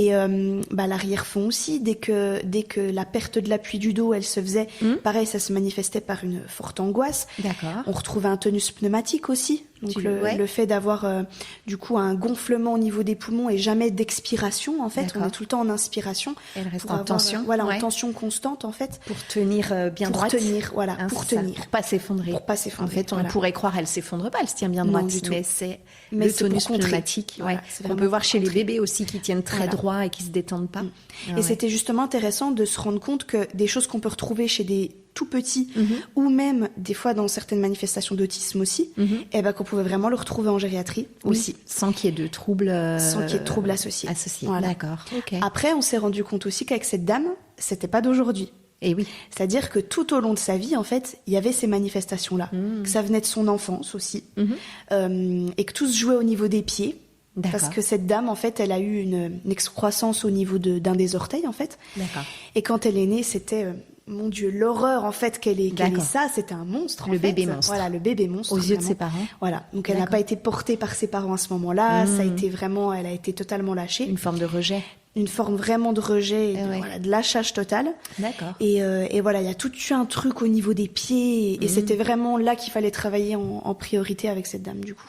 Et l'arrière-fond aussi, dès que la perte de l'appui du dos, elle se faisait, pareil, ça se manifestait par une forte angoisse. D'accord. On retrouvait un tonus pneumatique aussi, donc Ouais. le fait d'avoir du coup un gonflement au niveau des poumons et jamais d'expiration en fait. D'accord. On est tout le temps en inspiration. Elle reste pour en tension. Voilà, Ouais. en tension constante en fait. Pour tenir bien Pour droite. tenir, voilà, Hein, pour c'est ça, tenir. pour pas s'effondrer. Pour pas s'effondrer, En fait, on voilà. pourrait croire elle s'effondre pas, elle se tient bien Non, droite, du tout. mais c'est Mais le c'est pour tonus contrer. pneumatique. Voilà, Ouais. c'est On vraiment peut voir pour chez les contrer. bébés aussi qui tiennent très Voilà. droit et qui se détendent pas. Ah Et ouais. c'était justement intéressant de se rendre compte que des choses qu'on peut retrouver chez des tout petits, ou même des fois dans certaines manifestations d'autisme aussi, qu'on pouvait vraiment le retrouver en gériatrie aussi. Sans qu'il y ait de troubles. Sans qu'il y ait de troubles associés. Voilà. D'accord. Ok. Après, on s'est rendu compte aussi qu'avec cette dame, c'était pas d'aujourd'hui. Et oui. C'est-à-dire que tout au long de sa vie, en fait, il y avait ces manifestations-là. Que ça venait de son enfance aussi. Et que tout se jouait au niveau des pieds. D'accord. Parce que cette dame, en fait, elle a eu une excroissance au niveau d'un des orteils, en fait. D'accord. Et quand elle est née, c'était... mon Dieu, l'horreur en fait qu'elle ait ça, c'était un monstre. Le bébé monstre. Voilà, le bébé monstre. Aux yeux de vraiment. ses parents. Voilà, donc elle n'a pas été portée par ses parents à ce moment-là. Ça a été vraiment, elle a été totalement lâchée. Une forme de rejet. Une forme vraiment de rejet, et ouais. voilà, de lâchage total. D'accord. Et voilà, il y a tout eu un truc au niveau des pieds, et c'était vraiment là qu'il fallait travailler en priorité avec cette dame du coup.